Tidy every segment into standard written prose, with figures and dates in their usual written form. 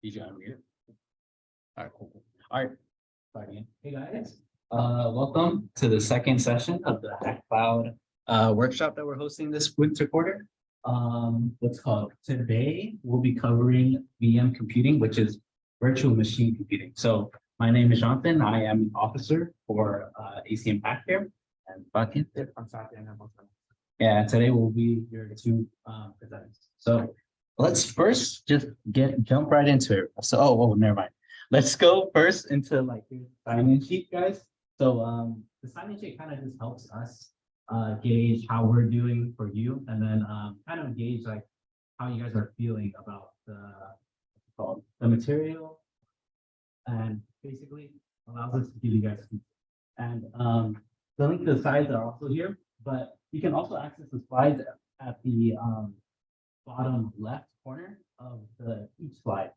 DJ unmute. All right, cool. All right, start again. Hey guys, welcome to the second session of the HackCloud workshop that we're hosting this winter quarter. What's called today we'll be covering VM computing, which is virtual machine computing. So my name is Jonathan. I am an officer for ACM Hack here, and Bakin. Yeah, today we'll be your two presenters. So let's first just jump right into it. So never mind. Let's go first into like the sign-in sheet, guys. So the sign-in sheet kind of just helps us gauge how we're doing for you, and then kind of gauge like how you guys are feeling about the material, and basically allows us to give you guys feedback. And the link to the slides are also here, but you can also access the slides at the bottom left corner of each slide.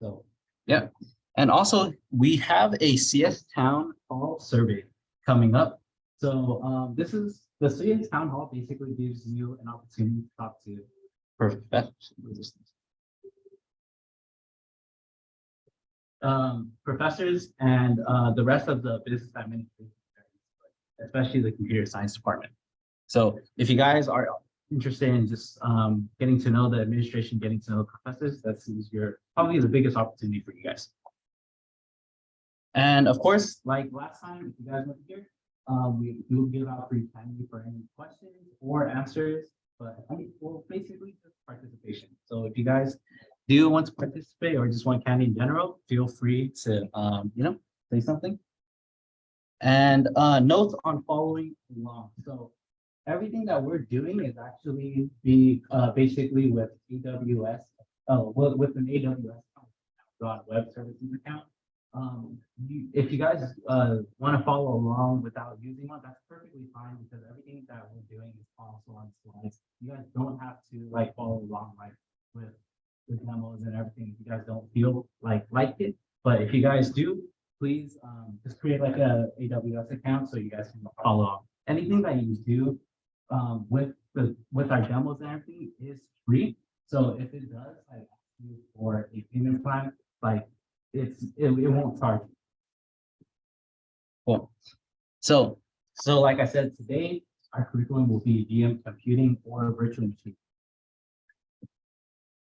So yeah, and also we have a CS Town Hall survey coming up. So this is the CS Town Hall basically gives you an opportunity to talk to professors and the rest of the business administration, especially the computer science department. So if you guys are interested in just getting to know the administration, getting to know professors, that's probably the biggest opportunity for you guys. And of course, like last time, if you guys weren't here, we will give out free candy for any questions or answers, but well, basically just participation. So if you guys do want to participate or just want candy in general, feel free to say something. And notes on following along. So everything that we're doing is actually basically with AWS, with an AWS web services account. If you guys want to follow along without using one, that's perfectly fine, because everything that we're doing is also on slides. You guys don't have to like follow along like with the demos and everything if you guys don't feel like it. But if you guys do, please just create like a AWS account so you guys can follow along. Anything that you do with our demos and everything is free. So if it does like ask you for a payment plan, like it won't charge you. Cool. So like I said, today our curriculum will be VM computing or virtual machine.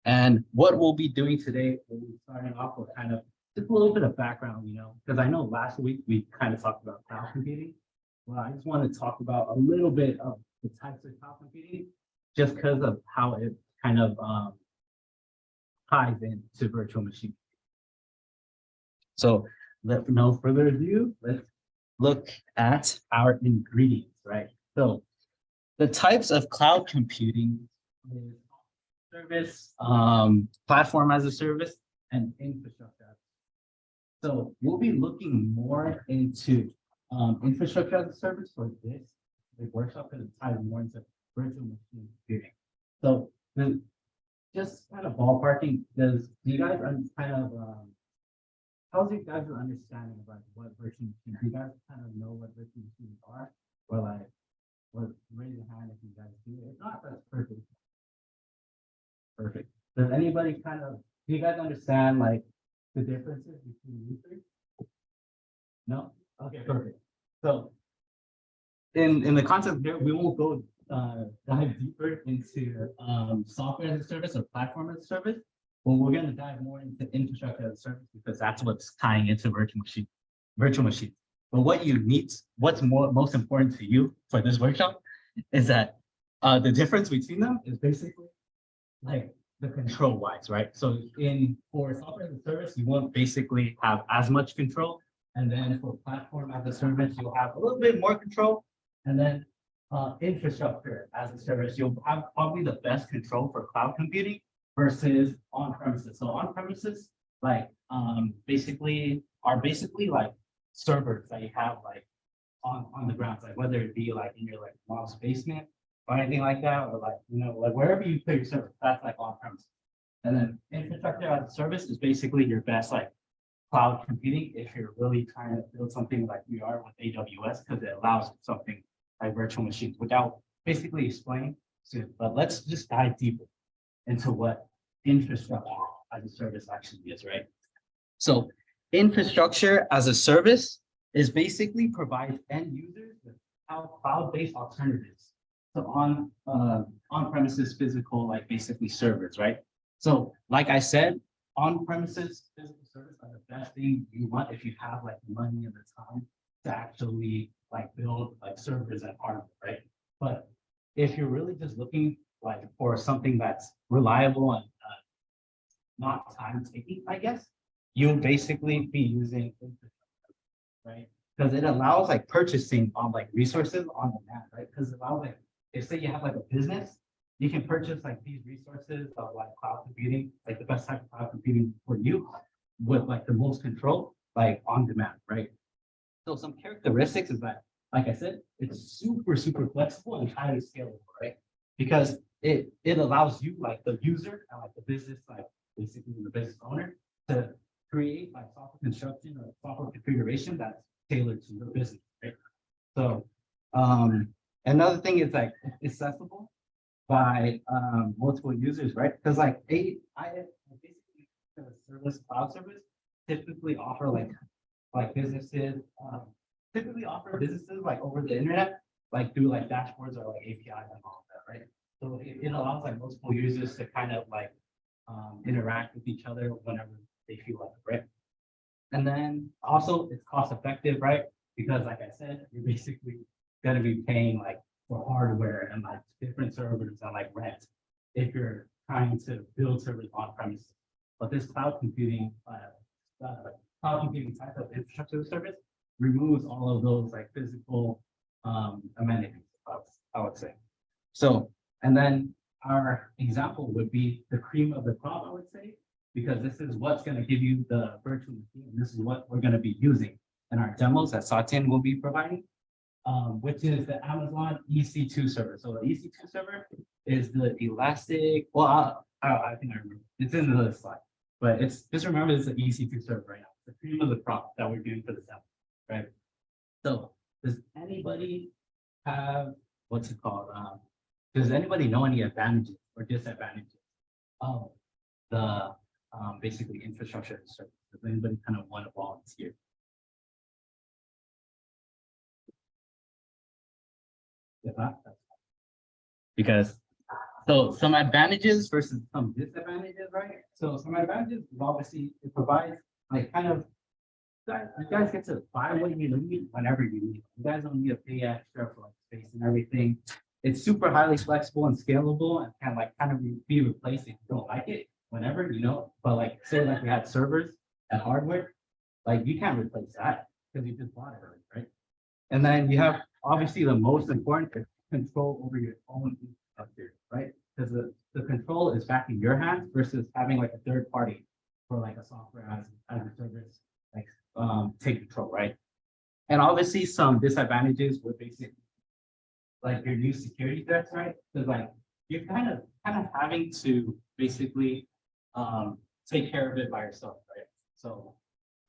And what we'll be doing today, we'll be starting off with kind of just a little bit of background, because I know last week we kind of talked about cloud computing. Well, I just want to talk about a little bit of the types of cloud computing, just because of how it kind of ties into virtual machine. So with no further ado, let's look at our ingredients, right? So the types of cloud computing is service, platform as a service, and infrastructure. So we'll be looking more into infrastructure as a service for this workshop, because it ties more into virtual machine computing. So just kind of ballparking, do you guys kind of how's you guys' understanding about what virtual machines? Do you guys kind of know what virtual machines are? Or like, raise your hand if you guys do. If not, that's perfect. Perfect. Does anybody do you guys understand like the differences between these three? No? Okay, perfect. So in the concept here, we won't go dive deeper into software as a service or platform as a service. Well, we're going to dive more into infrastructure as a service, because that's what's tying into virtual machines. But what's most important to you for this workshop is that the difference between them is basically like the control wise, right? So for software as a service, you won't basically have as much control. And then for platform as a service, you'll have a little bit more control. And then infrastructure as a service, you'll have probably the best control for cloud computing versus on-premises. So on-premises, like basically like servers that you have like on the ground, like whether it be like in your like mom's basement or anything like that, or like like wherever you put your server, that's like on-premises. And then infrastructure as a service is basically your best like cloud computing if you're really trying to build something like we are with AWS, because it allows something like virtual machines, without basically explaining soon. But let's just dive deeper into what infrastructure as a service actually is, right? So infrastructure as a service is basically provides end users with cloud-based alternatives. So on-premises physical, like basically servers, right? So like I said, on-premises physical servers are the best thing you want if you have like the money and the time to actually like build like servers and hardware, right? But if you're really just looking like for something that's reliable and not time taking, I guess, you'll basically be using infrastructure, right? Because it allows like purchasing on like resources on demand, right? Because it allows like, if say you have like a business, you can purchase like these resources of like cloud computing, like the best type of cloud computing for you with like the most control, like on demand, right? So some characteristics is that, like I said, it's super, super flexible and highly scalable, right? Because it allows you, like the user and like the business, like basically the business owner, to create like software construction or software configuration that's tailored to your business, right? So another thing is like it's accessible by multiple users, right? Because like I basically the service cloud service typically offer like businesses typically offer businesses like over the internet, like through like dashboards or like APIs and all of that, right? So it allows like multiple users to kind of like interact with each other whenever they feel like it, right? And then also it's cost effective, right? Because like I said, you're basically going to be paying like for hardware and like different servers and like rent if you're trying to build servers on premises. But this cloud computing type of infrastructure service removes all of those like physical amenities, I would say. So, and then our example would be the cream of the crop, I would say, because this is what's going to give you the virtual machine. And this is what we're going to be using in our demos that Satyan will be providing, which is the Amazon EC2 server. So the EC2 server is the elastic, well, I think I remember. It's in the slide, but it's just remember it's the EC2 server right now. The cream of the crop that we're doing for the demo, right? So does anybody have, what's it called? Does anybody know any advantages or disadvantages of the basically infrastructure as a service? Does anybody kind of want to volunteer? If not, that's fine. Because so some advantages versus some disadvantages, right? So some advantages is obviously it provides like kind of you guys get to buy what you need whenever you need. You guys don't need to pay extra for like space and everything. It's super highly flexible and scalable and can like kind of be replaced if you don't like it whenever, you know. But like say like we had servers and hardware, like you can't replace that because you just bought it already, right? And then you have obviously the most important control over your own infrastructure, right? Because the control is back in your hands versus having like a third party for like a software as a service, like take control, right? And obviously some disadvantages would basically like your new security threats, right? Because like you're kind of having to basically take care of it by yourself, right? So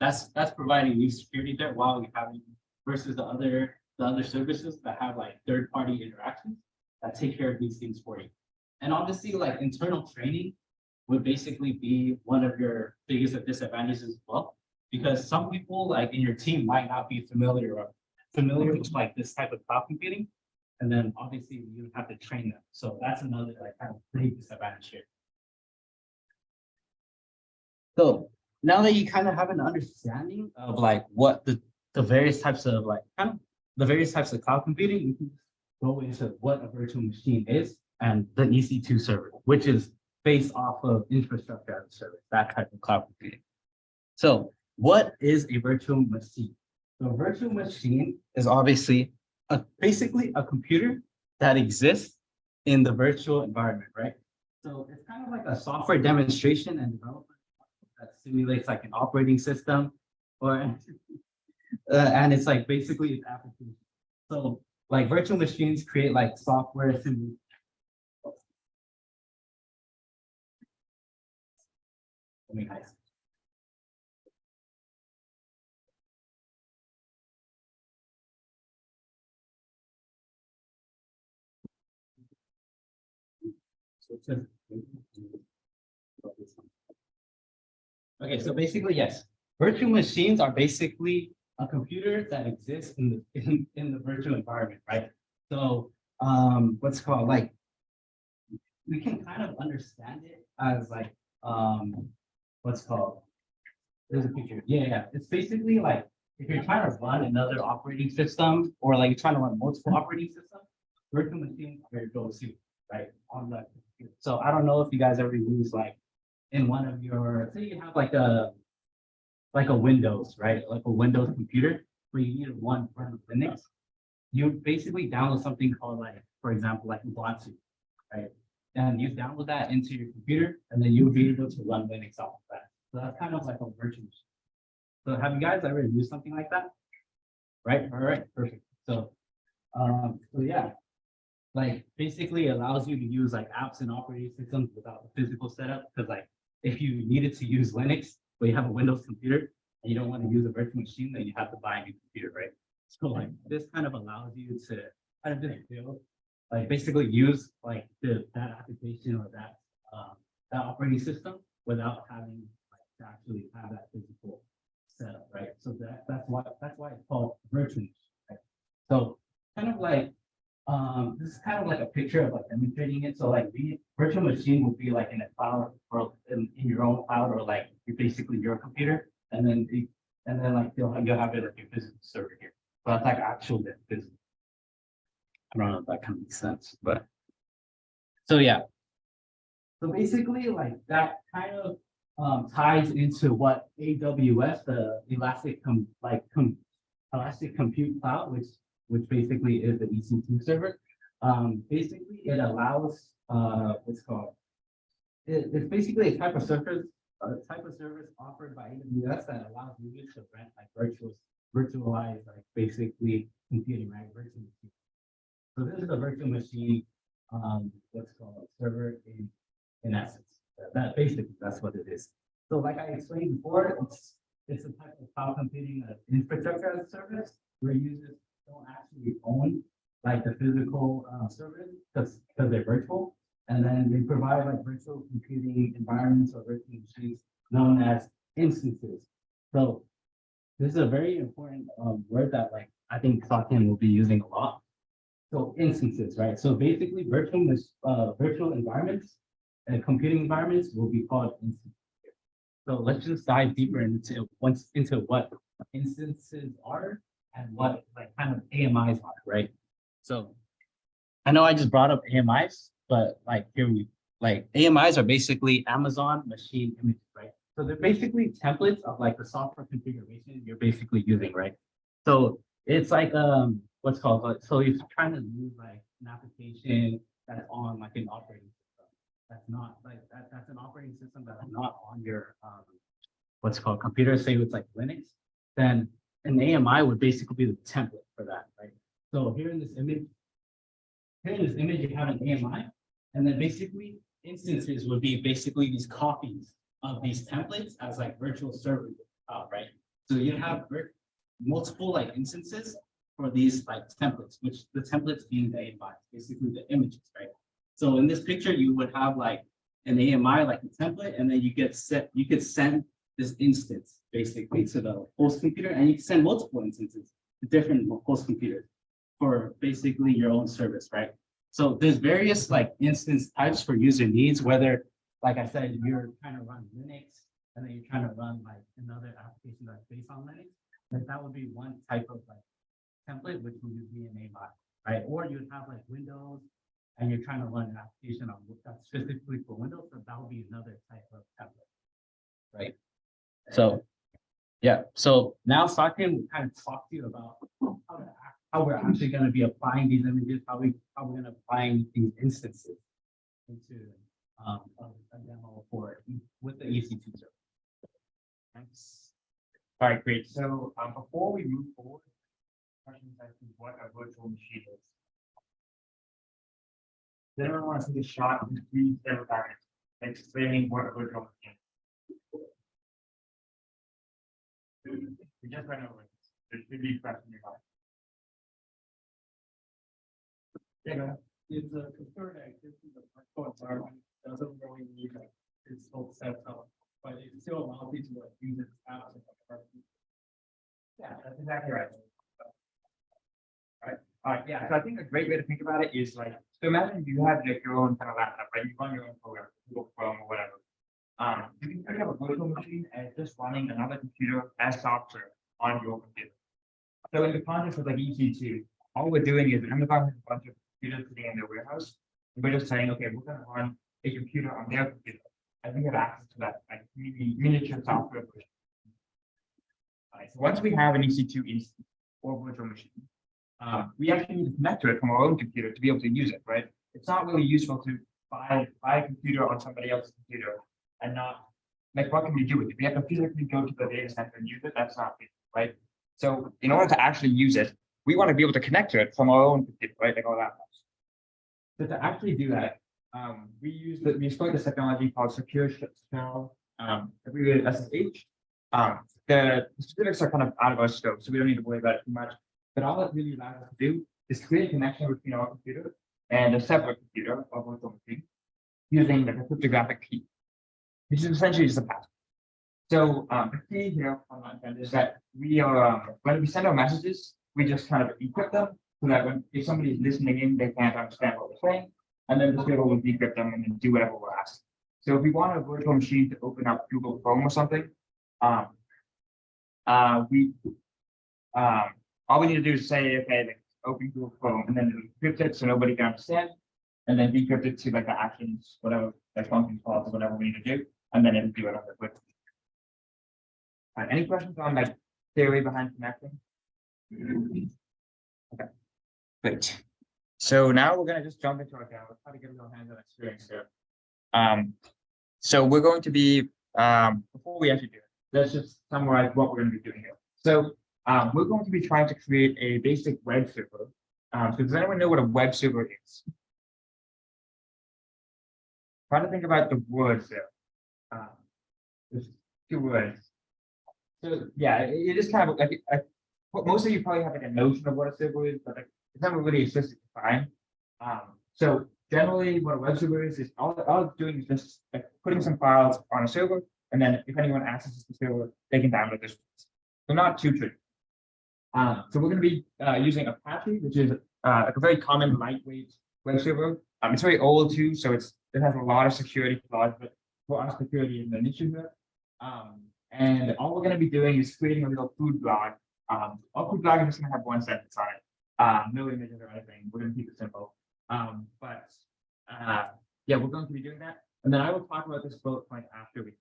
that's providing new security threat while you're having versus the other services that have like third-party interactions that take care of these things for you. And obviously like internal training would basically be one of your biggest disadvantages as well, because some people like in your team might not be familiar with like this type of cloud computing. And then obviously you have to train them. So that's another like kind of big disadvantage here. So now that you kind of have an understanding of like what the various types of like kind of the various types of cloud computing, you can go into what a virtual machine is and the EC2 server, which is based off of infrastructure as a service, that type of cloud computing. So what is a virtual machine? So a virtual machine is obviously basically a computer that exists in the virtual environment, right? So it's kind of like a software demonstration and development that simulates like an operating system, or and it's like basically an application. So like virtual machines create like software simulations. So Okay, so basically, yes, virtual machines are basically a computer that exists in the virtual environment, right? So what's called like we can kind of understand it as like what's called there's a picture. Yeah, yeah. It's basically like if you're trying to run another operating system or like you're trying to run multiple operating systems, virtual machines are your go-to, right? On the computer. So I don't know if you guys ever use like in one of your say you have like a Windows, right? Like a Windows computer where you need to run Linux. You basically download something called like, for example, like Ubuntu, right? And you download that into your computer, and then you'll be able to run Linux off of that. So that's kind of like a virtual machine. So have you guys ever used something like that? Right? All right, perfect. So yeah, like basically allows you to use like apps and operating systems without the physical setup. Because like if you needed to use Linux, but you have a Windows computer and you don't want to use a virtual machine, then you have to buy a new computer, right? So like this kind of allows you to kind of just build, like basically use like that application or that operating system without having like to actually have that physical setup, right? So that's why it's called virtual machine, right? So kind of like this is kind of like a picture of like demonstrating it. So like the virtual machine will be like in a cloud or in your own cloud or like you're basically your computer, and then like you'll have it at your physical server here. So that's like actual physical. I don't know if that kind of makes sense, but so yeah. So basically, like that kind of ties into what AWS, the Elastic Compute Cloud, which basically is the EC2 server. Basically, it allows what's called it's basically a type of service offered by AWS that allows users to rent like virtualized like basically computing, right? Virtual machine. So this is a virtual machine, what's called server in essence. That basically that's what it is. So like I explained before, it's a type of cloud computing infrastructure as a service where users don't actually own like the physical servers because they're virtual. And then they provide like virtual computing environments or virtual machines known as instances. So this is a very important word that like I think Satyan will be using a lot. So instances, right? So basically virtual environments and computing environments will be called instances. So let's just dive deeper into what instances are and what like kind of AMIs are, right? So I know I just brought up AMIs, but like here we like AMIs are basically Amazon Machine Images, right? So they're basically templates of like the software configuration you're basically using, right? So it's like what's called like so if you're trying to use like an application that's on like an operating system that's not like that's an operating system that's not on your what's called computer, say it's like Linux, then an AMI would basically be the template for that, right? So here in this image, you have an AMI, and then basically instances would be basically these copies of these templates as like virtual servers, right? So you have multiple like instances for these like templates, which the templates being the AMI, basically the images, right? So in this picture, you would have like an AMI, like a template, and then you could send this instance basically to the host computer, and you can send multiple instances to different host computers for basically your own service, right? So there's various like instance types for user needs, whether, like I said, you're trying to run Linux and then you're trying to run like another application that's based on Linux, like that would be one type of like template, which would be an AMI, right? Or you'd have like Windows and you're trying to run an application on that's specifically for Windows, so that would be another type of template, right? So yeah, so now Satyan will kind of talk to you about how we're actually going to be applying these images, how we're going to applying these instances into a demo with the EC2 server. Thanks. All right, great. So before we move forward, questions as to what a virtual machine is. Does anyone want to take a shot in 3 seconds explaining what a virtual machine is? We just went over this. There should be a question in your mind. Yeah, it's a computer that exists in the virtual environment. Doesn't really need a physical setup, but but it still allows you to like use it out. Yeah, that's exactly right. Right. Yeah. So I think a great way to think about it is like, so imagine you have like your own kind of laptop, right? You run your own program, Google Chrome or whatever. You can think of a virtual machine as just running another computer as software on your computer. So in the context of like EC2, all we're doing is Amazon has a bunch of computers sitting in their warehouse. And we're just saying, okay, we're going to run a computer on their computer. And we have access to that like miniature software version. Right, so once we have an EC2 instance or virtual machine, we actually need to connect to it from our own computer to be able to use it, right? It's not really useful to buy a computer on somebody else's computer and not, like, what can we do with it? We have to physically go to the data center and use it. That's not it, right? So in order to actually use it, we want to be able to connect to it from our own computer, right? Like our laptops. So to actually do that, we exploit this technology called secure shell, abbreviated SSH. The specifics are kind of out of our scope, so we don't need to worry about it too much. But all it really allows us to do is create a connection between our computer and a separate computer or virtual machine using like a cryptographic key, which is essentially just a password. So the key here on my end is that we are when we send our messages, we just kind of encrypt them so that if somebody is listening in, they can't understand what we're saying, and then the server will decrypt them and then do whatever we're asked. So if we want a virtual machine to open up Google Chrome or something, all we need to do is say, okay, like open Google Chrome, and then encrypt it so nobody can understand, and then decrypt it to like the actions, whatever, like functions, calls, or whatever we need to do, and then it'll do it on the quick. Any questions on like theory behind connecting? Okay, great. So now we're gonna just jump into our demo. Try to get a little hands-on experience here. So we're going to be before we actually do it, let's just summarize what we're going to be doing here. So we're going to be trying to create a basic web server. So does anyone know what a web server is? Try to think about the words there. There's two words. So yeah, it is kind of like most of you probably have like a notion of what a server is, but like, it's never really explicitly defined. So generally, what a web server is all it's doing is just like putting some files on a server, and then if anyone accesses the server, they can download this. So not too tricky. So we're going to be using Apache, which is like a very common lightweight web server. It's very old too, so it has a lot of security flaws, but for us, security is an issue here. And all we're going to be doing is creating a little food blog. Our food blog is just going to have one sentence on it, no images or anything. We're going to keep it simple. Yeah, we're going to be doing that, and then I will talk about this bullet point after we.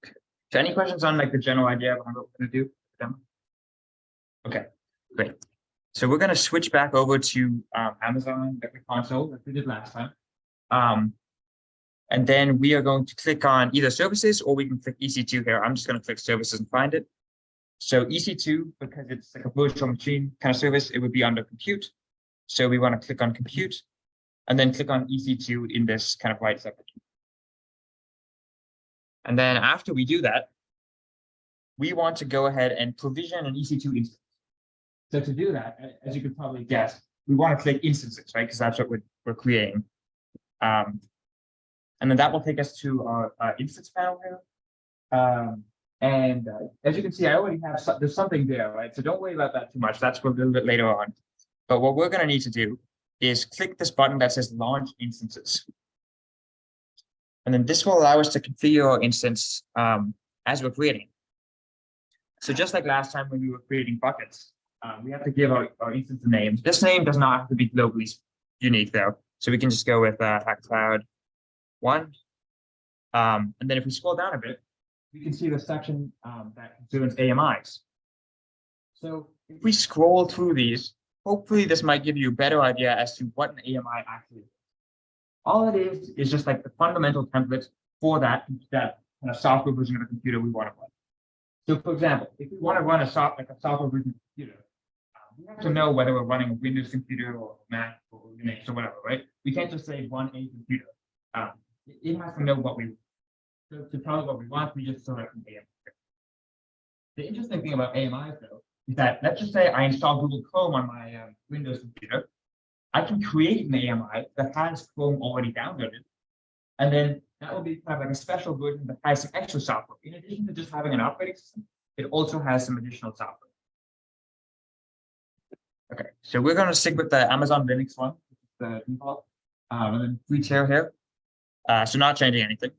Okay. So, any questions on like the general idea behind what we're going to do? Okay, great. So we're going to switch back over to Amazon the console like we did last time. And then we are going to click on either services, or we can click EC2 here. I'm just going to click services and find it. So EC2, because it's like a virtual machine kind of service, it would be under compute. So we want to click on compute and then click on EC2 in this kind of right section. And then after we do that, we want to go ahead and provision an EC2 instance. So to do that, as you could probably guess, we want to click instances, right? Because that's what we're creating. And then that will take us to our instance panel here. As you can see, I already have there's something there, right? So don't worry about that too much. That's for a little bit later on. But what we're going to need to do is click this button that says launch instances. And then this will allow us to configure our instance as we're creating. So just like last time when we were creating buckets, we have to give our instance a name. This name does not have to be globally unique though. So we can just go with HackCloud 1. And then if we scroll down a bit, we can see the section that concerns AMIs. So if we scroll through these, hopefully this might give you a better idea as to what an AMI actually is. All it is just like the fundamental template for that kind of software version of a computer we want to run. So for example, if we want to run a software version of a computer, we have to know whether we're running a Windows computer or Mac or Unix or whatever, right? We can't just say run a computer. It has to know what we want. So to tell it what we want, we just select an AMI. The interesting thing about AMIs though, is that let's just say I install Google Chrome on my Windows computer. I can create an AMI that has Chrome already downloaded, and then that will be kind of like a special version that has some extra software. In addition to just having an operating system, it also has some additional software. Okay, so we're going to stick with the Amazon Linux one, which is the default, and then free tier here. So not changing anything.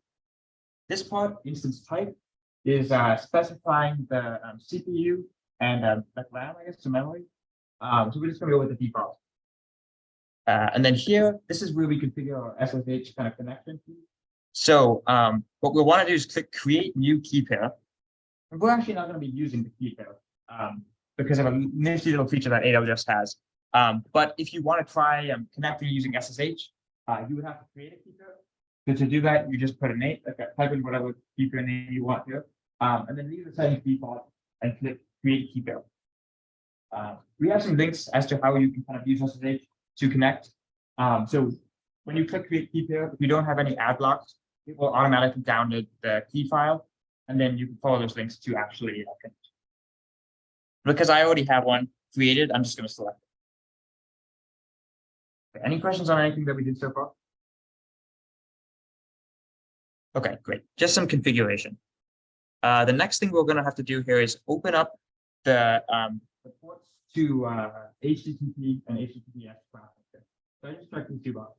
This part, instance type, is specifying the CPU and like RAM, I guess, to memory. So we're just going to go with the default. And then here, this is where we configure our SSH kind of connection. So what we want to do is click create new key pair. And we're actually not going to be using the key pair because of a nifty little feature that AWS has. But if you want to try connecting using SSH, you would have to create a key pair. So to do that, you just put a name, like type in whatever key pair name you want here, and then leave the settings default and click create key pair. We have some links as to how you can kind of use SSH to connect. So when you click create key pair, if you don't have any ad blocks, it will automatically download the key file, and then you can follow those links to actually connect. Because I already have one created, I'm just going to select it. Any questions on anything that we did so far? Okay, great. Just some configuration. The next thing we're going to have to do here is open up the ports to HTTP and HTTPS traffic. So I just check these two boxes.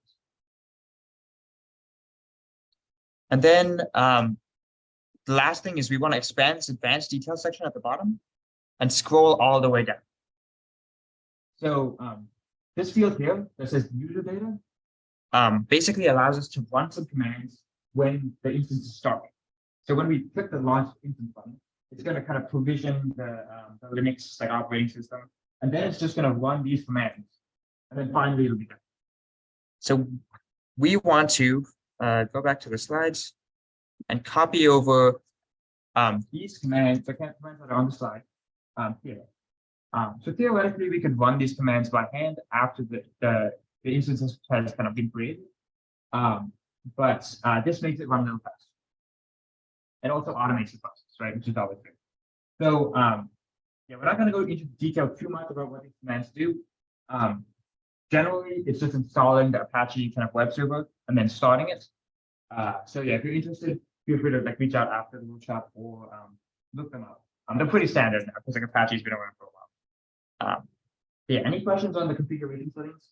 And then the last thing is we want to expand this advanced details section at the bottom and scroll all the way down. So this field here that says user data basically allows us to run some commands when the instance is starting. So when we click the launch instance button, it's going to kind of provision the Linux like operating system, and then it's just going to run these commands, and then finally it'll be done. So we want to go back to the slides and copy over these commands, the commands that are on the slide here. So theoretically, we could run these commands by hand after the instance has kind of been created. But this makes it run a little faster. It also automates the process, right? Which is always good. So yeah, we're not going to go into detail too much about what these commands do. Generally, it's just installing the Apache kind of web server and then starting it. So yeah, if you're interested, feel free to like reach out after the workshop or look them up. They're pretty standard now because like Apache's been around for a while. Yeah, any questions on the configuration settings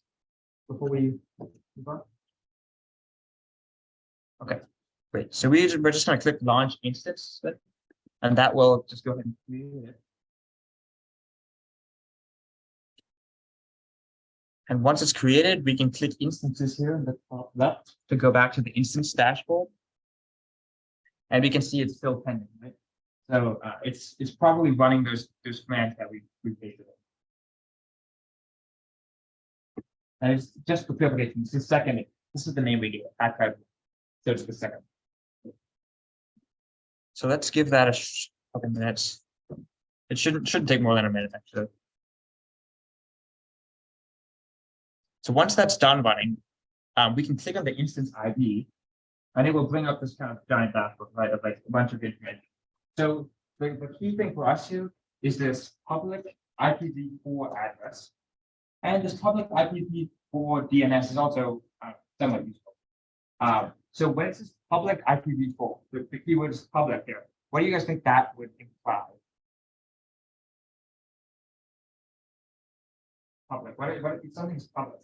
before we move on? Okay, great. So we're just going to click launch instance, and that will just go ahead and create it. And once it's created, we can click instances here in the top left to go back to the instance dashboard. And we can see it's still pending, right? So it's probably running those commands that we pasted in. And it's just for clarification, it's the second, this is the name we gave it, HackCloud. So it's the second. So let's give that a couple minutes. It shouldn't take more than a minute, actually. So once that's done running, we can click on the instance ID, and it will bring up this kind of giant dashboard, right, of like a bunch of information. So the key thing for us here is this public IPv4 address, and this public IPv4 DNS is also somewhat useful. So when it says public IPv4, the keyword is public here. What do you guys think that would imply? Public. What if something's public?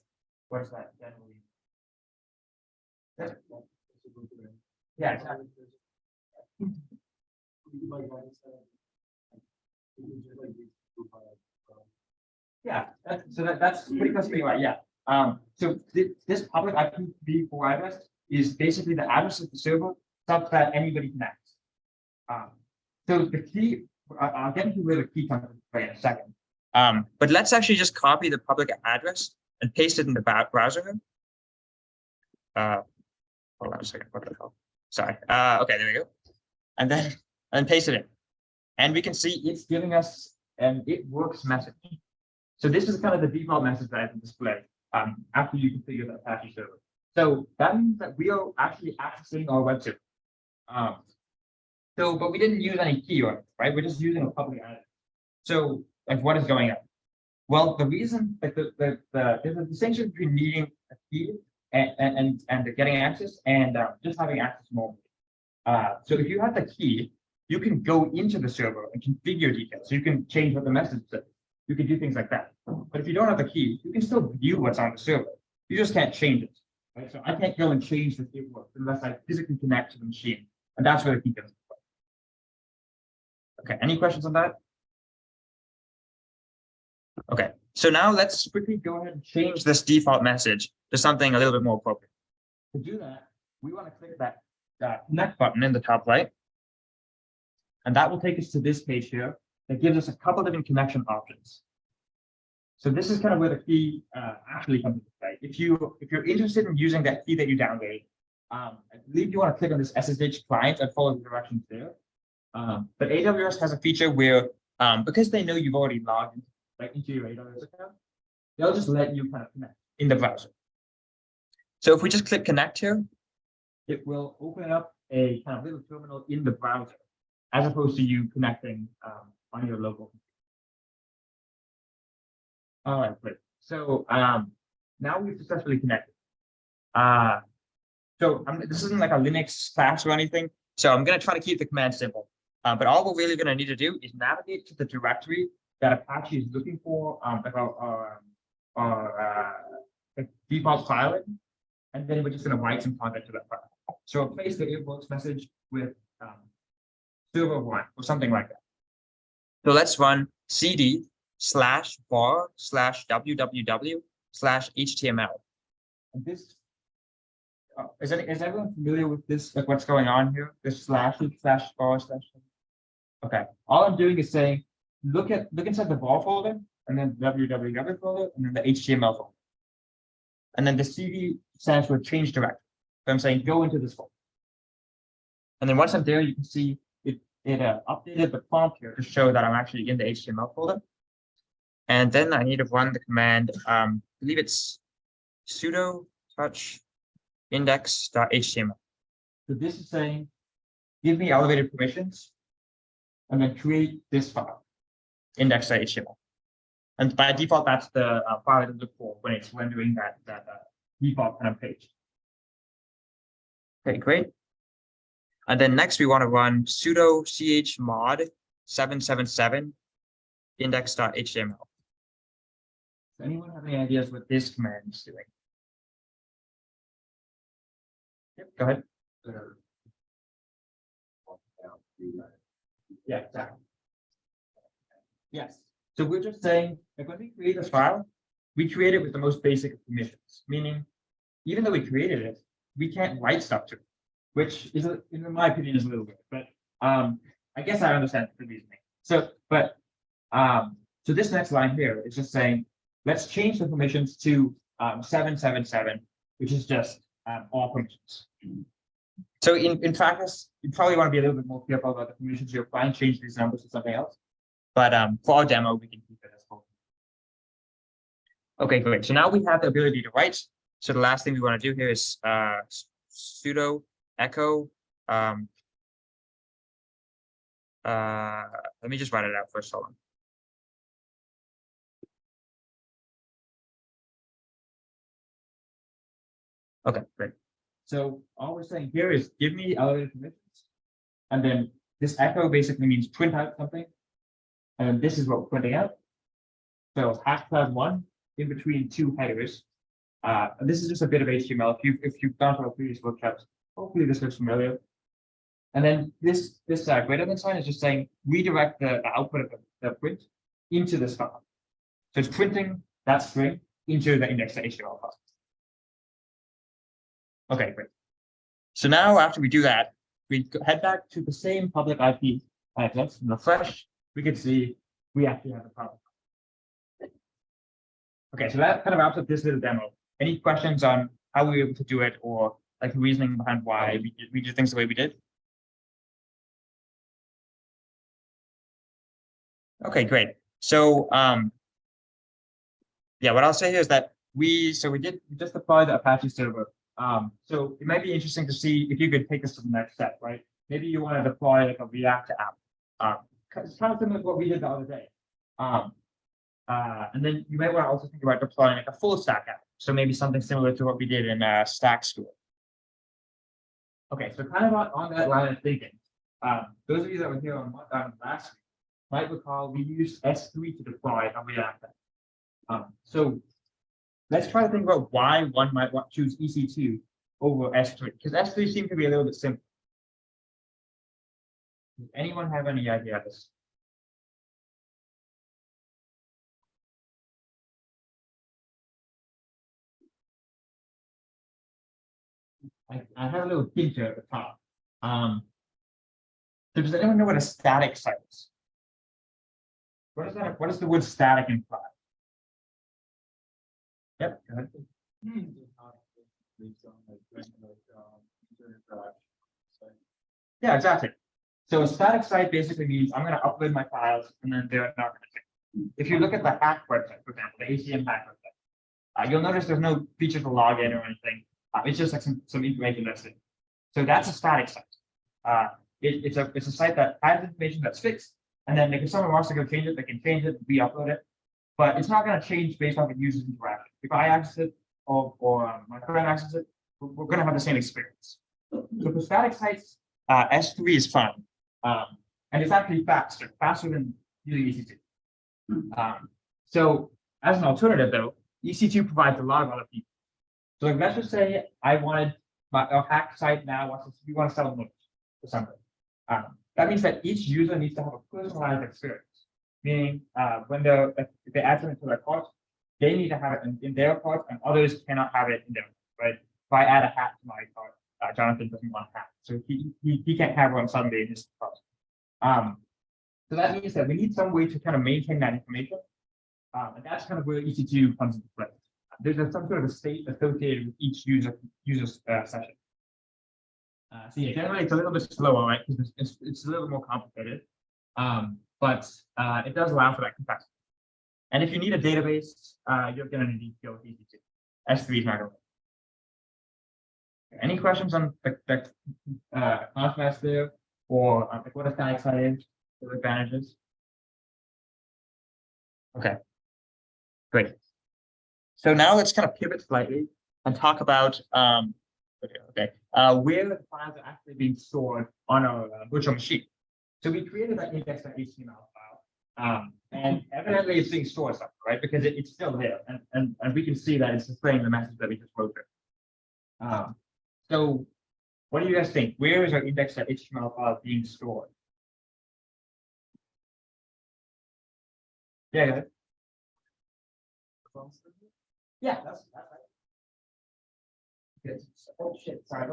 What is that generally? Yeah, exactly. Yeah, that's pretty close to being right. Yeah. So this public IPv4 address is basically the address of the server such that anybody can access. So the key, I'll get into where the key comes in a second. But let's actually just copy the public address and paste it in the browser. Hold on a second. What the hell? Sorry. Okay, there we go. And then paste it in. And we can see it's giving us an it works message. So this is kind of the default message that I can display after you configure the Apache server. So that means that we are actually accessing our web server. But we didn't use any key on it, right? We're just using a public address. So like what is going on? Well, the reason like there's a distinction between needing a key and getting access and just having access more. So if you have the key, you can go into the server and configure details. So you can change what the message says. You can do things like that. But if you don't have the key, you can still view what's on the server. You just can't change it. Right? So I can't go and change the key unless I physically connect to the machine. And that's where the key comes from. Okay, any questions on that? Okay, so now let's quickly go ahead and change this default message to something a little bit more appropriate. To do that, we want to click that connect button in the top right. And that will take us to this page here that gives us a couple different connection options. So this is kind of where the key actually comes into play. If you're interested in using that key that you downloaded, I believe you want to click on this SSH client and follow the directions there. But AWS has a feature where because they know you've already logged into your AWS account, they'll just let you kind of connect in the browser. So if we just click connect here, it will open up a kind of little terminal in the browser, as opposed to you connecting on your local computer. All right, great. So now we've successfully connected. This isn't like a Linux class or anything, so I'm going to try to keep the command simple. But all we're really going to need to do is navigate to the directory that Apache is looking for, the default filing, and then we're just going to write some content to that file. So replace the inbox message with server 1 or something like that. So let's run cd/var/www/html. And this is everyone familiar with this? Like what's going on here? This /var/. Okay. All I'm doing is saying look inside the var folder, and then www folder, and then the HTML folder. And then the CD stands for change directory. So I'm saying go into this folder. And then once I'm there, you can see it updated the prompt here to show that I'm actually in the HTML folder. And then I need to run the command, I believe it's sudo touch index.html. So this is saying, give me elevated permissions, and then create this file, index.html. And by default, that's the file I look for when it's rendering that default kind of page. Okay, great. And then next we want to run sudo chmod 777 index.html. Does anyone have any ideas what this command is doing? Yep, go ahead. Yeah, exactly. Yes. So we're just saying that when we create this file, we create it with the most basic of permissions, meaning even though we created it, we can't write stuff to it, which is, in my opinion, is a little weird. But I guess I understand the reasoning. So this next line here is just saying, let's change the permissions to 777, which is just all permissions. So in practice, you probably want to be a little bit more careful about the permissions you're applying, change these numbers to something else. But for our demo, we can keep it as full. Okay, great. So now we have the ability to write. So the last thing we want to do here is sudo echo. Let me just write it out first. Hold on. Okay, great. So all we're saying here is give me elevated permissions, and then this echo basically means print out something, and this is what we're printing out. So HackCloud 1 in between two headers. And this is just a bit of HTML. If you've gone to our previous workshops, hopefully this looks familiar. And then this greater than sign is just saying redirect the output of the print into this file. So it's printing that string into the index.html file. Okay, great. So now after we do that, we head back to the same public IP address and refresh. We can see we actually have a problem. Okay, so that kind of wraps up this little demo. Any questions on how we were able to do it, or like the reasoning behind why we did things the way we did? Okay, great. So yeah, what I'll say here is that we just deployed the Apache server. So it might be interesting to see if you could take us to the next step, right? Maybe you want to deploy like a React app. It's kind of similar to what we did the other day. And then you might want to also think about deploying like a full stack app. So maybe something similar to what we did in Stack Store. Okay, so kind of on that line of thinking, those of you that were here on last week might recall we used S3 to deploy a React app. So let's try to think about why one might want to choose EC2 over S3, because S3 seems to be a little bit simple. Does anyone have any idea of this? I have a little hint here at the top. So does anyone know what a static site is? What is that? What does the word static imply? Yep. Go ahead. Yeah, exactly. So a static site basically means I'm going to upload my files and then they're not going to change. If you look at the hack website, for example, the ACM hack website, you'll notice there's no feature to log in or anything. It's just like some information that's in. So that's a static site. It's a site that has information that's fixed, and then if someone wants to go change it, they can change it, re-upload it. But it's not going to change based on the user's interaction. If I access it or my friend accesses it, we're going to have the same experience. So for static sites, S3 is fine, and it's actually faster than using EC2. So as an alternative, though, EC2 provides a lot of other features. So like, let's just say I wanted our hack site now we want to sell notes or something. That means that each user needs to have a personalized experience. Meaning, if they add something to their cart, they need to have it in their cart, and others cannot have it in their cart, right? If I add a hat to my cart, Jonathan doesn't want a hat, so he can't have one suddenly in his cart. So that means that we need some way to kind of maintain that information, and that's kind of where EC2 comes into play. There's some sort of a state associated with each user's session. So yeah, generally it's a little bit slower, right? Because it's a little bit more complicated. But it does allow for that complexity. And if you need a database, you're going to need to go with EC2. S3 is not going to work. Any questions on the contrast there, or like what a static site is, the advantages? Okay, great. So now let's kind of pivot slightly and talk about where the files are actually being stored on our virtual machine. So we created that index.html file, and evidently it's being stored somewhere, right? Because it's still there, and we can see that it's displaying the message that we just wrote there. So what do you guys think? Where is our index.html file being stored? Yeah, go ahead. Yeah, that's right. Good. Oh shit, sorry.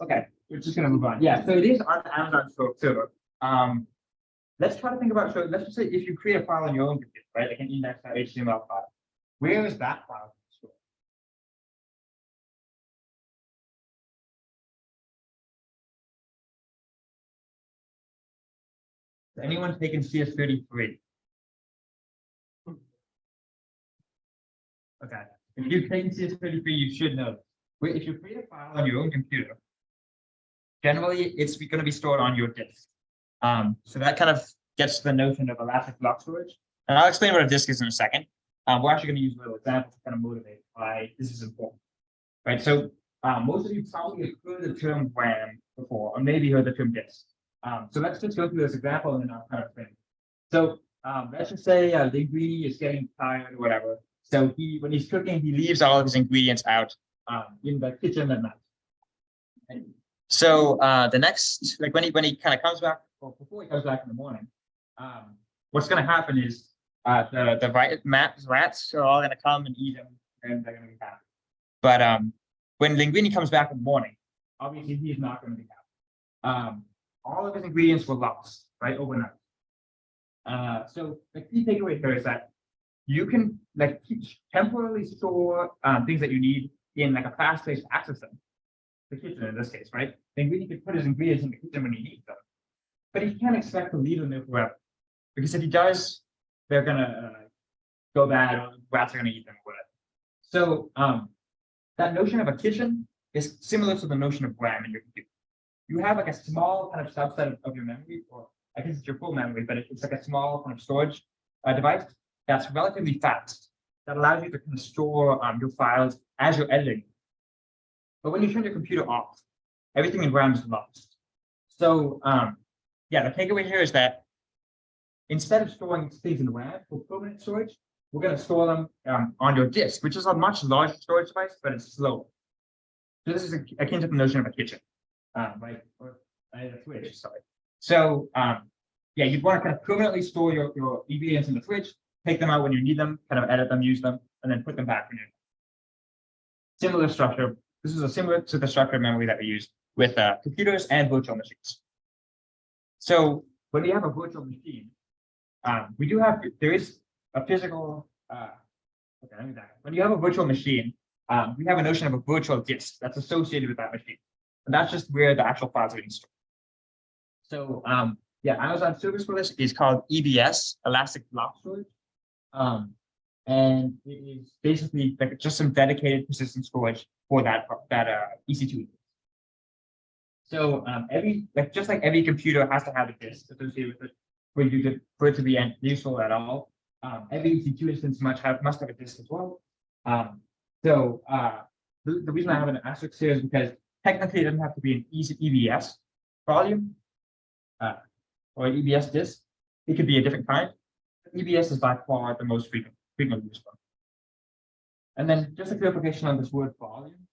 Okay, we're just gonna move on. Yeah, so it is on the Amazon server. Let's try to think about, so let's just say if you create a file on your own computer, right, like an index.html file, where is that file stored? Has anyone taken CS33? Okay, if you've taken CS33, you should know. If you create a file on your own computer, generally it's going to be stored on your disk. So that kind of gets to the notion of elastic block storage. And I'll explain what a disk is in a second. We're actually going to use a little example to kind of motivate why this is important. Right. So most of you probably have heard the term RAM before, or maybe heard the term disk. So let's just go through this example and then I'll kind of explain. So let's just say the ingredient is getting tired or whatever. So when he's cooking, he leaves all of his ingredients out in the kitchen at night. So the next, like when he kind of comes back, or before he comes back in the morning, what's going to happen is the rats are all going to come and eat him, and they're going to be happy. But when Linguini comes back in the morning, obviously he's not going to be happy. All of his ingredients were lost, right, overnight. So the key takeaway here is that you can like temporarily store things that you need in like a fast place to access them. The kitchen in this case, right? Linguini could put his ingredients in the kitchen when he needs them, but he can't expect to leave them there forever, because if he does, they're gonna go bad, or rats are gonna eat them, or whatever. So that notion of a kitchen is similar to the notion of RAM in your computer. You have like a small kind of subset of your memory, or I guess it's your full memory, but it's like a small kind of storage device that's relatively fast. that allows you to kind of store your files as you're editing. But when you turn your computer off, everything in RAM is lost. So yeah, the takeaway here is that instead of storing things in the RAM for permanent storage, we're going to store them on your disk, which is a much larger storage device, but it's slow. So this is akin to the notion of a kitchen, right? Or a fridge, sorry. So yeah, you'd want to kind of permanently store your ingredients in the fridge, take them out when you need them, kind of edit them, use them, and then put them back when you need them. Similar structure. This is similar to the structured memory that we use with computers and virtual machines. So when we have a virtual machine, there is a physical, when you have a virtual machine, we have a notion of a virtual disk that's associated with that machine. And that's just where the actual files are being stored. So yeah, Amazon service for this is called EBS, Elastic Block Storage. And it is basically like just some dedicated persistent storage for that EC2. So just like every computer has to have a disk associated with it for it to be useful at all. Every EC2 instance must have a disk as well. So the reason I have an asterisk here is because technically it doesn't have to be an EBS volume or an EBS disk. It could be a different kind. EBS is by far the most frequently used one. And then just a clarification on this word volume.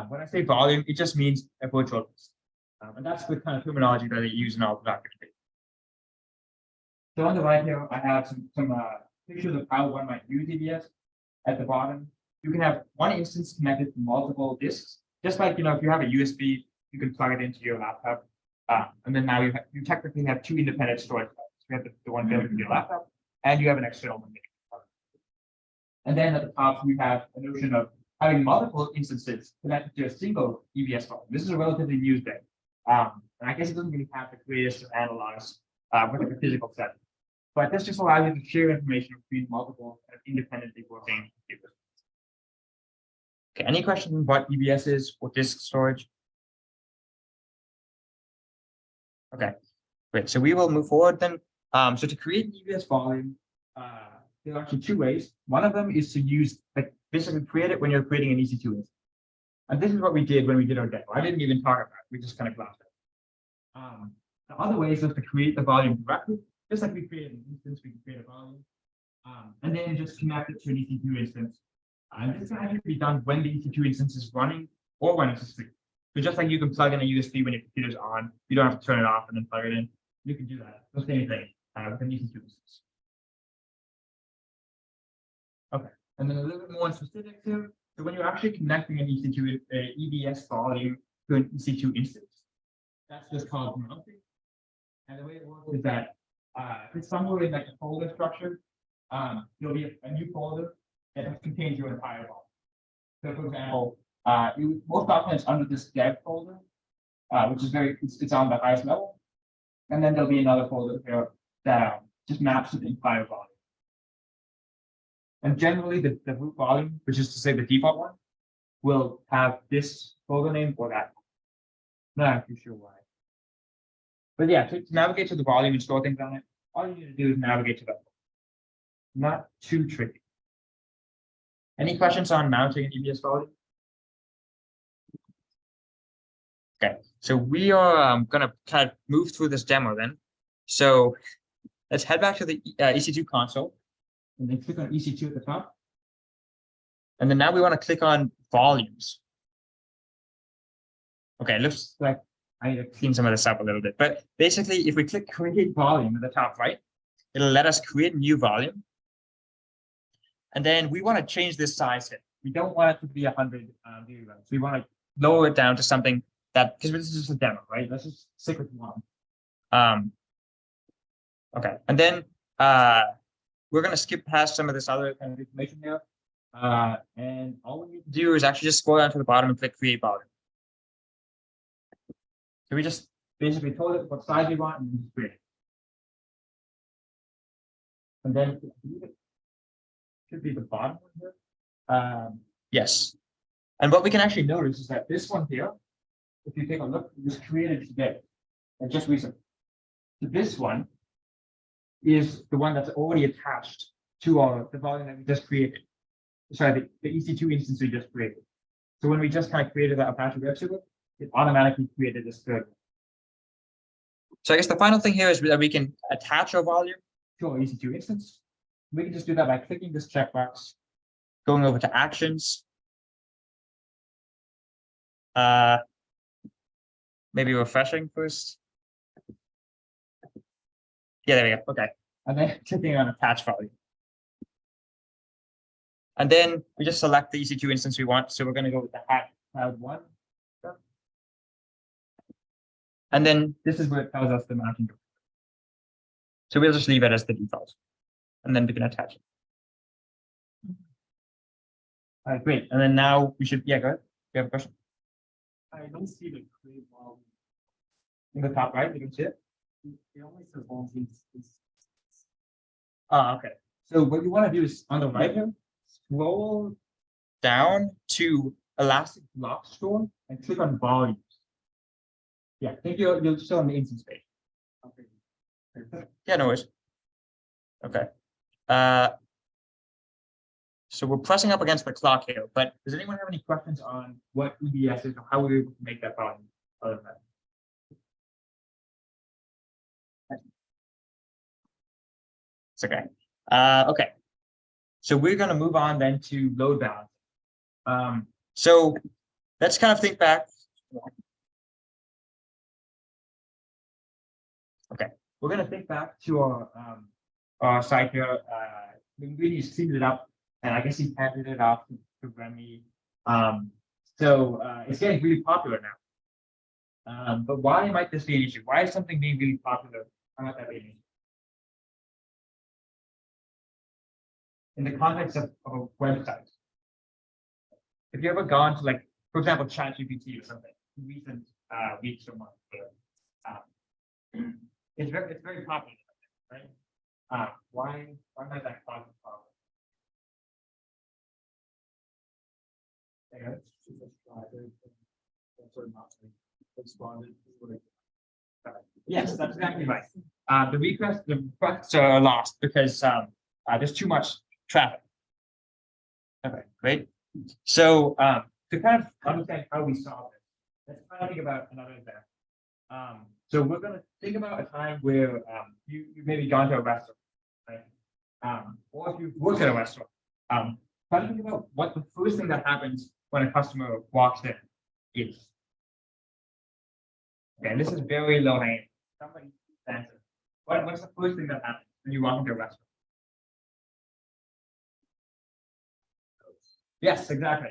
When I say volume, it just means a virtual disk. And that's the kind of terminology that they use in all the documentation. So on the right here, I have some pictures of how one might use EBS. At the bottom, you can have one instance connected to multiple disks. Just like, if you have a USB, you can plug it into your laptop. And then now you technically have two independent storage devices. You have the one built into your laptop, and you have an external one. And then at the top, we have a notion of having multiple instances connected to a single EBS volume. This is a relatively new thing. And I guess it doesn't really have the greatest of analogs with like a physical setting. But this just allows you to share information between multiple independently working computers. Okay, any questions on what EBS is or disk storage? Okay, great. So we will move forward then. So to create an EBS volume, there are actually two ways. One of them is to use, basically create it when you're creating an EC2 instance. And this is what we did when we did our demo. I didn't even talk about it. We just kind of glanced at it. The other way is just to create the volume directly. Just like we created an instance, we can create a volume. And then just connect it to an EC2 instance. And this can actually be done when the EC2 instance is running or when it's asleep. So just like you can plug in a USB when your computer's on, you don't have to turn it off and then plug it in. You can do that. The same thing with an EC2 instance. Okay, and then a little bit more specific here. So when you're actually connecting an EC2 EBS volume to an EC2 instance, that's just called mounting. And the way it works is that if it's somewhere in like a folder structure, there'll be a new folder that contains your entire volume. So for example, most often it's under this dev folder, which is it's on the highest level. And then there'll be another folder here that just maps to the entire volume. And generally the root volume, which is to say the default one, will have this folder name or that. Not actually sure why. But yeah, to navigate to the volume and store things on it, all you need to do is navigate to that. Not too tricky. Any questions on mounting an EBS volume? Okay, so we are going to kind of move through this demo then. So let's head back to the EC2 console and then click on EC2 at the top. And then now we want to click on volumes. Okay, it looks like I need to clean some of this up a little bit. But basically, if we click create volume at the top right, it'll let us create a new volume. And then we want to change this size here. We don't want it to be 100 gigabytes. We want to lower it down to something that, because this is just a demo, right? Let's just stick with one. Okay, and then we're going to skip past some of this other kind of information here. And all we need to do is actually just scroll down to the bottom and click create volume. So we just basically told it what size we want and we just create it. And then it should be the bottom one here. Yes. And what we can actually notice is that this one here, if you take a look, was created today, and just recently. So this one is the one that's already attached to the volume that we just created. sorry, the EC2 instance we just created. So when we just kind of created that Apache web server, it automatically created this third one. So I guess the final thing here is that we can attach our volume to our EC2 instance. We can just do that by clicking this checkbox, going over to actions. Maybe refreshing first. Yeah, there we go. Okay. And then clicking on attach volume. And then we just select the EC2 instance we want. So we're going to go with the HackCloud 1. And then this is where it tells us the mounting. So we'll just leave it as the default. And then we can attach it. All right, great. And then now we should, yeah, go ahead. You have a question? I don't see the create volume. In the top right, you can see it. It only says volume. Okay. So what you want to do is on the right here, scroll down to Elastic Block Store and click on volumes. Yeah, I think you'll show on the instance page. Okay. Yeah, no worries. Okay. So we're pressing up against the clock here, but does anyone have any questions on what EBS is or how we would make that volume other than that? It's okay. Okay. So we're going to move on then to load balance. So let's kind of think back. Okay, we're going to think back to our site here. We really cleaned it up, and I guess he handed it off to Remy. So it's getting really popular now. But why might this be an issue? Why is something being really popular? How might that be an issue? In the context of a website. If you ever gone to, like, for example, ChatGPT or something, recent weeks or months, it's very popular, right? Why might that cause a problem? Yes, that's exactly right. The requests are lost because there's too much traffic. Okay, great. So to kind of understand how we solve this, let's kind of think about another example. So we're going to think about a time where you've maybe gone to a restaurant, right? Or if you've worked at a restaurant. Try to think about what the first thing that happens when a customer walks in is. Okay, and this is very low hanging. Somebody answer. What's the first thing that happens when you walk into a restaurant? Yes, exactly.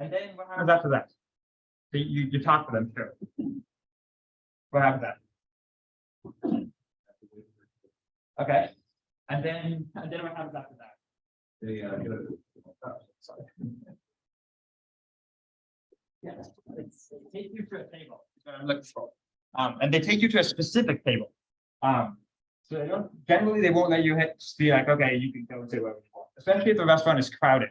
And then what happens after that? So you talk to them, sure. What happens after? Okay. And then what happens after that? They sorry. Yes, they take you to a table. Is what I'm looking for. And they take you to a specific table. So they don't generally they won't let you just be like, okay, you can go and say whatever you want, especially if the restaurant is crowded.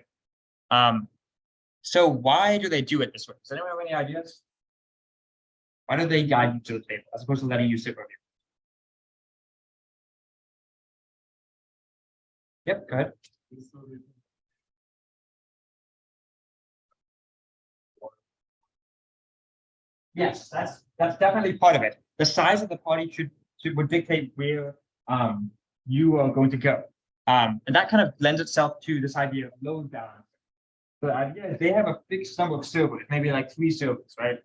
So why do they do it this way? Does anyone have any ideas? Why do they guide you to the table as opposed to letting you sit over here? Yep, go ahead. Yes, that's definitely part of it. The size of the party would dictate where you are going to go. And that kind of lends itself to this idea of load balance. So the idea is they have a fixed number of servers, maybe like 3 servers, right?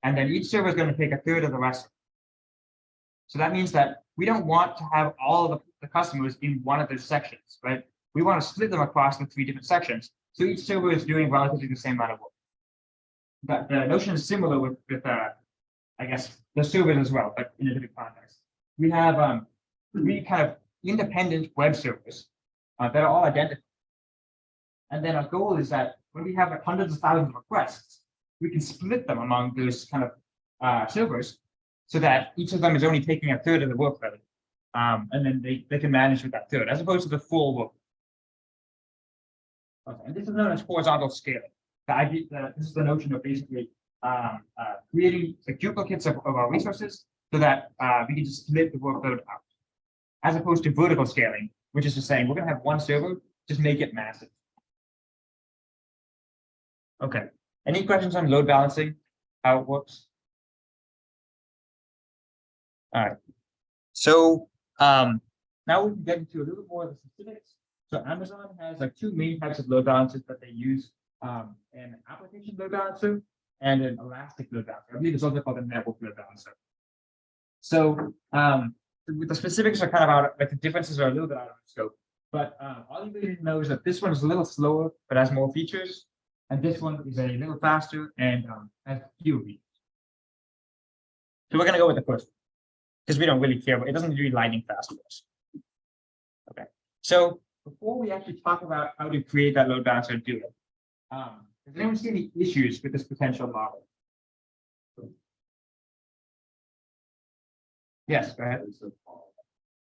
And then each server is going to take a third of the rest. So that means that we don't want to have all of the customers in one of those sections, right? We want to split them across the 3 different sections. So each server is doing relatively the same amount of work. But the notion is similar with I guess, the servers as well, but in a different context. We have 3 kind of independent web servers that are all identical. And then our goal is that when we have like hundreds of thousands of requests, we can split them among those kind of servers so that each of them is only taking a third of the workload. And then they can manage with that third, as opposed to the full work. Okay. And this is known as horizontal scaling. The idea that this is the notion of basically creating like duplicates of our resources so that we can just split the workload out, as opposed to vertical scaling, which is just saying we're going to have one server just make it massive. Okay. Any questions on load balancing? How it works? All right. So now we can get into a little more of the specifics. So Amazon has like two main types of load balancers that they use: an application load balancer and an elastic load balancer. I believe it's also called a network load balancer. So the specifics are kind of out, like the differences are a little bit out of scope. But all you need to know is that this one is a little slower, but has more features, and this one is a little faster and has fewer features. So we're gonna go with the first one, because we don't really care, but it doesn't do lightning fast for us. Okay, so before we actually talk about how to create that load balancer and do it, does anyone see any issues with this potential model? Yes, go ahead.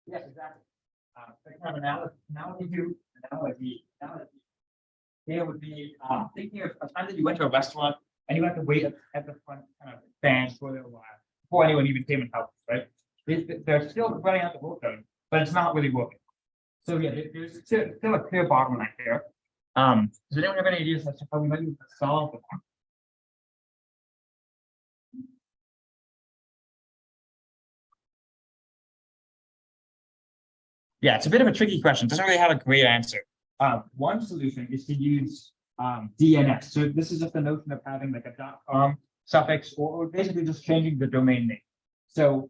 Yes, exactly. Kind of analogy here would be thinking of a time that you went to a restaurant and you had to wait at the front kind of stand for a little while before anyone even came and helped, right? They're still running out the whole thing, but it's not really working. So yeah, there's still a clear bottleneck there. Does anyone have any ideas as to how we might solve the problem? Yeah, it's a bit of a tricky question. It doesn't really have a great answer. One solution is to use DNS. So this is just the notion of having like a .com suffix or basically just changing the domain name. So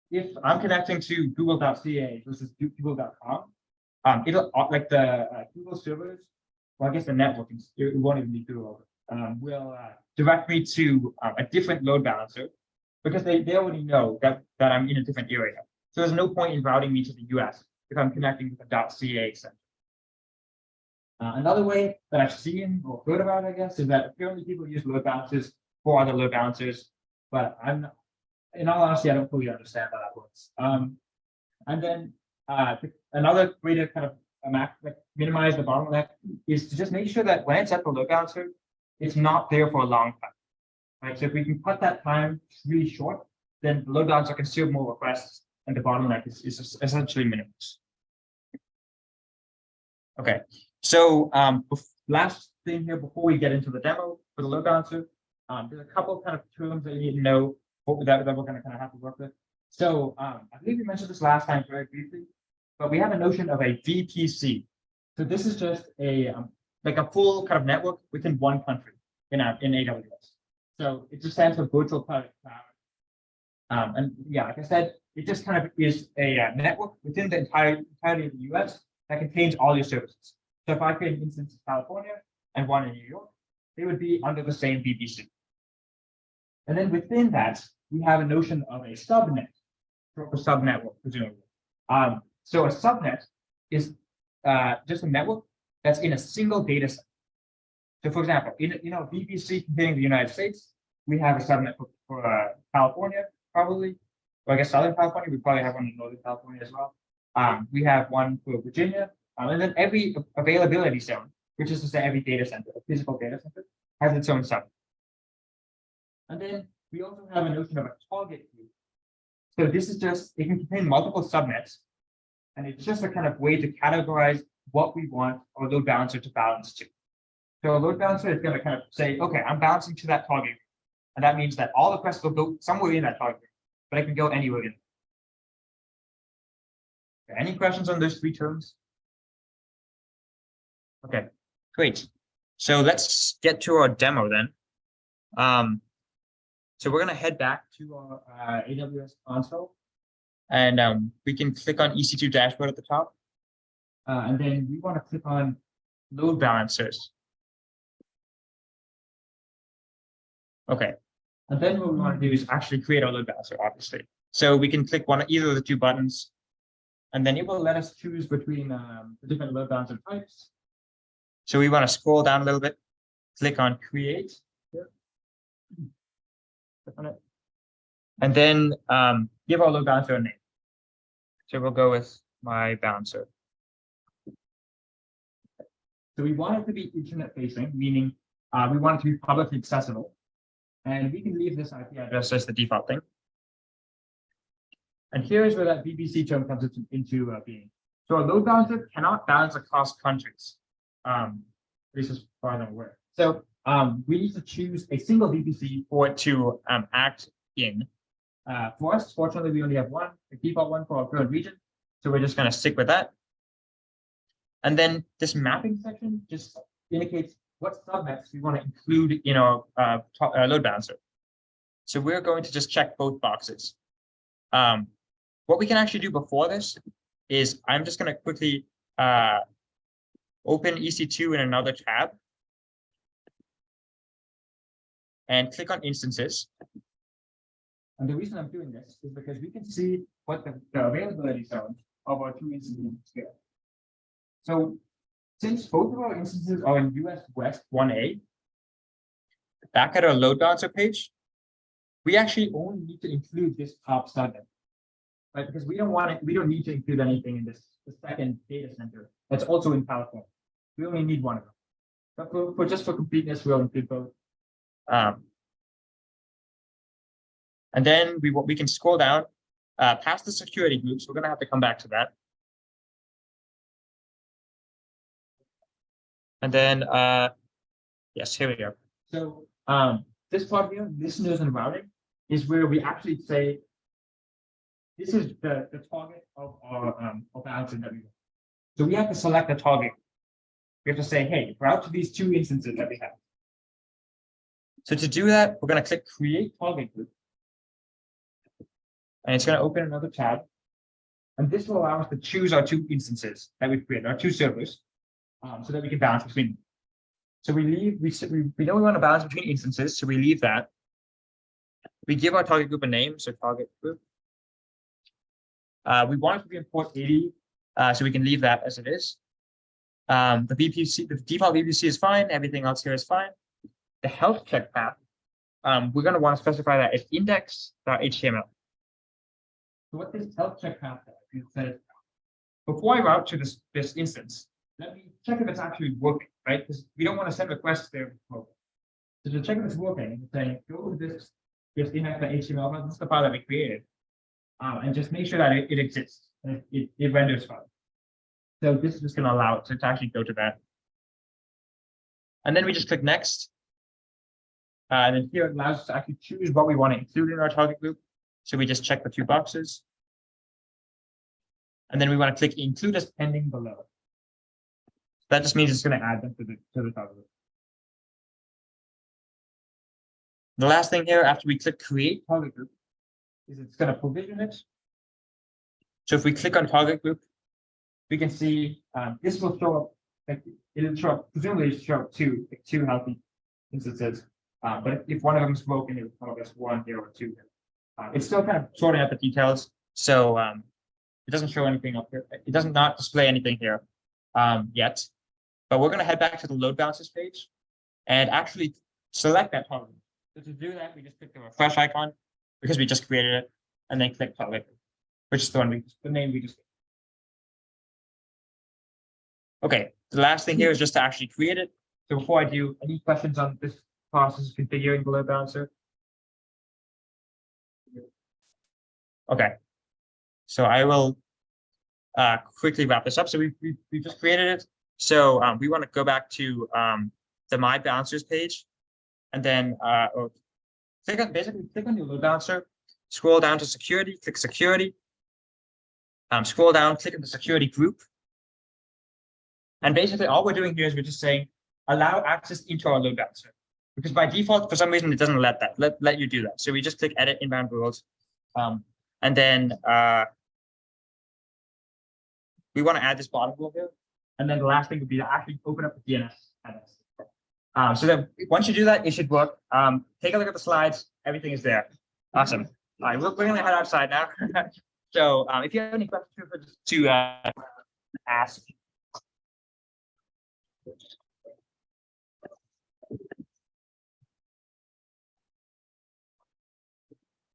if I'm connecting to google.ca versus google.com, it'll like the Google servers, well, I guess the network, it won't even be Google, will direct me to a different load balancer because they already know that I'm in a different area. So there's no point in routing me to the US if I'm connecting with a .ca center. Another way that I've seen or heard about, I guess, is that apparently people use load balancers for other load balancers, but in all honesty, I don't fully understand how that works. And then another way to kind of minimize the bottleneck is to just make sure that when it's at the load balancer, it's not there for a long time. Right. So if we can cut that time really short, then the load balancer can serve more requests and the bottleneck is essentially minimized. Okay. So last thing here before we get into the demo for the load balancer, there's a couple kind of terms that you need to know that we're going to kind of have to work with. So I believe we mentioned this last time very briefly, but we have a notion of a VPC. So this is just a like a full kind of network within one country in AWS. So it just stands for Virtual Private Cloud. And yeah, like I said, it just kind of is a network within the entirety of the US that contains all your services. So if I create an instance in California and one in New York, they would be under the same VPC. And then within that, we have a notion of a subnet, or subnetwork, presumably. So a subnet is just a network that's in a single data set. So for example, in VPC containing the United States, we have a subnet for California, probably. Or I guess Southern California, we probably have one in Northern California as well. We have one for Virginia, and then every availability zone, which is to say every data center, a physical data center, has its own subnet. And then we also have a notion of a target group. So this is just, it can contain multiple subnets, and it's just a kind of way to categorize what we want our load balancer to balance to. So a load balancer is going to kind of say, okay, I'm balancing to that target group. And that means that all requests will go somewhere in that target group, but I can go anywhere in. Any questions on those three terms? Okay, great. So let's get to our demo then. So we're going to head back to our AWS console, and we can click on EC2 dashboard at the top. And then we want to click on load balancers. Okay. And then what we want to do is actually create our load balancer, obviously. So we can click either of the two buttons, and then it will let us choose between the different load balancer types. So we want to scroll down a little bit, click on create. Here. Click on it. And then give our load balancer a name. So we'll go with my balancer. So we want it to be internet facing, meaning we want it to be publicly accessible. And we can leave this IP address as the default thing. And here's where that VPC term comes into being. So a load balancer cannot balance across countries. This is far as I'm aware. So we need to choose a single VPC for it to act in. For us, fortunately, we only have one, the default one for our current region. So we're just going to stick with that. And then this mapping section just indicates what subnets we want to include in our load balancer. So we're going to just check both boxes. What we can actually do before this is I'm just going to quickly open EC2 in another tab and click on instances. And the reason I'm doing this is because we can see what the availability zone of our two instances here. So since both of our instances are in US West 1A, back at our load balancer page, we actually only need to include this top subnet, right? Because we don't need to include anything in the second data center that's also in California. We only need one of them. But for just for completeness, we'll include both. And then we can scroll down past the security groups. We're going to have to come back to that. And then, yes, here we go. So this part here, listeners and routing, is where we actually say, this is the target of our balancer that we want. So we have to select a target. We have to say, hey, route to these two instances that we have. So to do that, we're going to click Create Target Group. And it's going to open another tab. And this will allow us to choose our two instances that we've created, our two servers, so that we can balance between them. So we know we want to balance between instances, so we leave that. We give our target group a name, so target group. We want it to be in port 80, so we can leave that as it is. The default VPC is fine. Everything else here is fine. The health check path, we're going to want to specify that it's index.html. So what this health check path does is it says, before I route to this instance, let me check if it's actually working, right? Because we don't want to send requests there. So to check if it's working, it's saying, go to this index.html, this is the file that we created, and just make sure that it exists. And it renders file. So this is just going to allow it to actually go to that. And then we just click next. And then here it allows us to actually choose what we want to include in our target group. So we just check the two boxes. And then we want to click include as pending below. That just means it's going to add them to the target group. The last thing here, after we click create target group, is it's going to provision it. So if we click on target group, we can see this will show up, like it'll show up, presumably it'll show up two healthy instances. But if one of them is broken, it'll tell us 1 here or 2 here. It's still kind of sorting out the details, so it doesn't show anything up here. It does not display anything here yet. But we're going to head back to the load balancers page and actually select that target. So to do that, we just click the refresh icon because we just created it, and then click target, which is the name we just. Okay, the last thing here is just to actually create it. So before I do, any questions on this process of configuring the load balancer? Okay, so I will quickly wrap this up. So we just created it. So we want to go back to the My Balancers page, and then click on the load balancer, scroll down to security, click security, scroll down, click on the security group. And basically all we're doing here is we're just saying allow access into our load balancer, because by default, for some reason, it doesn't let you do that. So we just click edit inbound rules. And then we want to add this bottom rule here. And then the last thing would be to actually open up the DNS. So that once you do that, it should work. Take a look at the slides. Everything is there. Awesome. All right, we're going to head outside now. So if you have any questions to ask.